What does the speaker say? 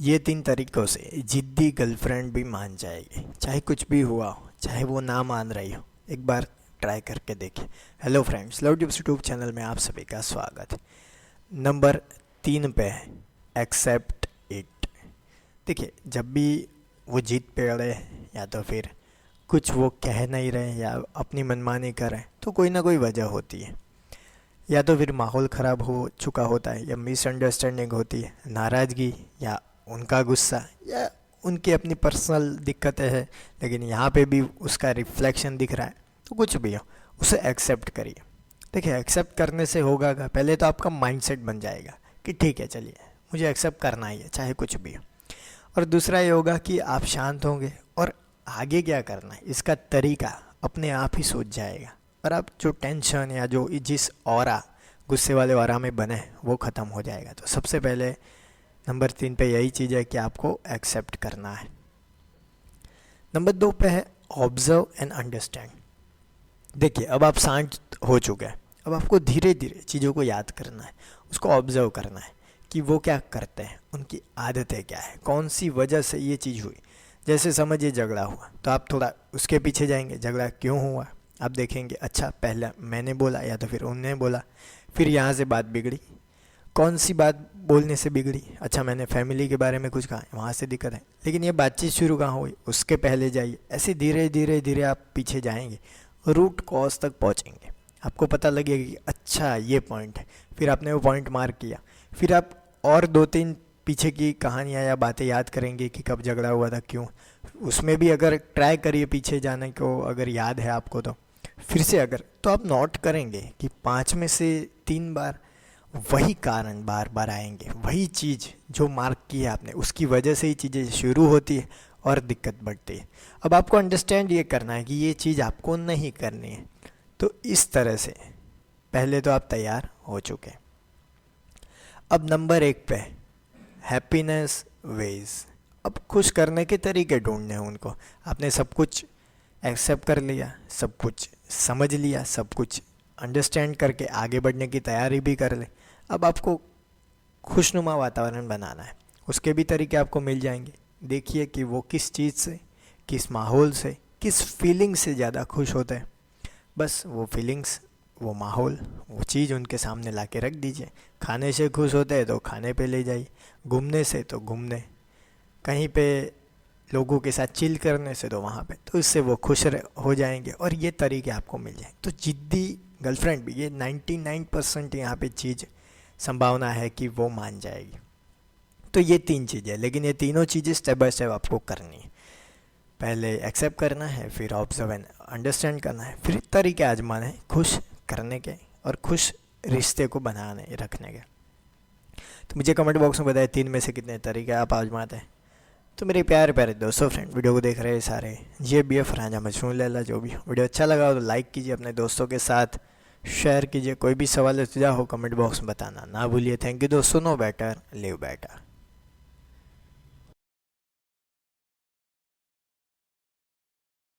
ये 3 तरीक़ों से ज़िद्दी गर्लफ्रेंड भी मान जाएगी, चाहे कुछ भी हुआ हो, चाहे वो ना मान रही हो। एक बार ट्राई करके देखिए। Hello friends, love tips YouTube channel में आप सभी का स्वागत है। नंबर 3 पे है एक्सेप्ट इट। देखिए, जब भी वो जिद पे अड़े या तो फिर कुछ वो कह नहीं रहे या अपनी मनमानी कर रहे हैं, तो कोई ना कोई वजह होती है। या तो फिर माहौल ख़राब हो चुका होता है, या मिसअंडरस्टैंडिंग होती है, नाराज़गी या उनका गुस्सा, या उनकी अपनी पर्सनल दिक्कतें हैं, लेकिन यहाँ पे भी उसका रिफ्लेक्शन दिख रहा है। तो कुछ भी हो, उसे एक्सेप्ट करिए। देखिए, एक्सेप्ट करने से होगा क्या, पहले तो आपका माइंडसेट बन जाएगा कि ठीक है, चलिए मुझे एक्सेप्ट करना ही है, चाहे कुछ भी हो। और दूसरा ये होगा कि आप शांत होंगे और आगे क्या करना है इसका तरीका अपने आप ही सूझ जाएगा, और आप जो टेंशन या जो जिस ऑरा गुस्से वाले ऑरा में बने वो ख़त्म हो जाएगा। तो सबसे पहले नंबर 3 पे यही चीज़ है कि आपको एक्सेप्ट करना है। नंबर 2 पे है ऑब्जर्व एंड अंडरस्टैंड। देखिए, अब आप शांत हो चुके हैं, अब आपको धीरे धीरे चीज़ों को याद करना है, उसको ऑब्जर्व करना है कि वो क्या करते हैं, उनकी आदतें क्या है, कौन सी वजह से ये चीज़ हुई। जैसे समझिए झगड़ा हुआ, तो आप थोड़ा उसके पीछे जाएंगे, झगड़ा क्यों हुआ आप देखेंगे। अच्छा, पहले मैंने बोला या तो फिर उन्होंने बोला, फिर यहाँ से बात बिगड़ी, कौन सी बात बोलने से बिगड़ी। अच्छा, मैंने फैमिली के बारे में कुछ कहा, वहाँ से दिक्कत है, लेकिन ये बातचीत शुरू कहाँ हुई, उसके पहले जाइए। ऐसे धीरे धीरे धीरे आप पीछे जाएंगे, रूट कॉज तक पहुँचेंगे, आपको पता लगेगा कि अच्छा ये पॉइंट है। फिर आपने वो पॉइंट मार्क किया, फिर आप और 2-3 पीछे की कहानियाँ या बातें याद करेंगे कि कब झगड़ा हुआ था, क्यों। उसमें भी अगर ट्राई करिए पीछे जाने को, अगर याद है आपको तो फिर से अगर तो आप नोट करेंगे कि 5 में से 3 बार वही कारण बार बार आएंगे, वही चीज़ जो मार्क की है आपने, उसकी वजह से ही चीज़ें शुरू होती है और दिक्कत बढ़ती है। अब आपको अंडरस्टैंड ये करना है कि ये चीज़ आपको नहीं करनी है। तो इस तरह से पहले तो आप तैयार हो चुके। अब नंबर 1 पे हैप्पीनेस वेज। अब खुश करने के तरीके ढूंढने हैं उनको। आपने सब कुछ एक्सेप्ट कर लिया, सब कुछ समझ लिया, सब कुछ अंडरस्टैंड करके आगे बढ़ने की तैयारी भी कर ले। अब आपको खुशनुमा वातावरण बनाना है, उसके भी तरीके आपको मिल जाएंगे। देखिए कि वो किस चीज़ से, किस माहौल से, किस फीलिंग से ज़्यादा खुश होते हैं। बस वो फीलिंग्स, वो माहौल, वो चीज़ उनके सामने ला के रख दीजिए। खाने से खुश होते हैं तो खाने पे ले जाइए, घूमने से तो घूमने, कहीं पे लोगों के साथ चिल करने से तो वहाँ पे, तो इससे वो खुश हो जाएंगे और ये तरीके आपको मिल जाएंगे। तो जिद्दी गर्लफ्रेंड भी ये 99% यहाँ पे चीज़ संभावना है कि वो मान जाएगी। तो ये 3 चीज़ें, लेकिन ये तीनों चीज़ें स्टेप बाय स्टेप आपको करनी है। पहले एक्सेप्ट करना है, फिर ऑब्जर्व एंड अंडरस्टैंड करना है, फिर तरीके आजमाने हैं खुश करने के और खुश रिश्ते को बनाने रखने के। तो मुझे कमेंट बॉक्स में बताएं 3 में से कितने तरीके आप आजमाते हैं। तो मेरे प्यारे प्यारे दोस्तों, फ्रेंड, वीडियो को देख रहे हैं सारे JBF राजा मजनू लैला, जो भी वीडियो अच्छा लगा हो तो लाइक कीजिए, अपने दोस्तों के साथ शेयर कीजिए। कोई भी सवाल या सुझाव हो कमेंट बॉक्स में बताना ना भूलिए। थैंक यू दोस्तों। No better live better.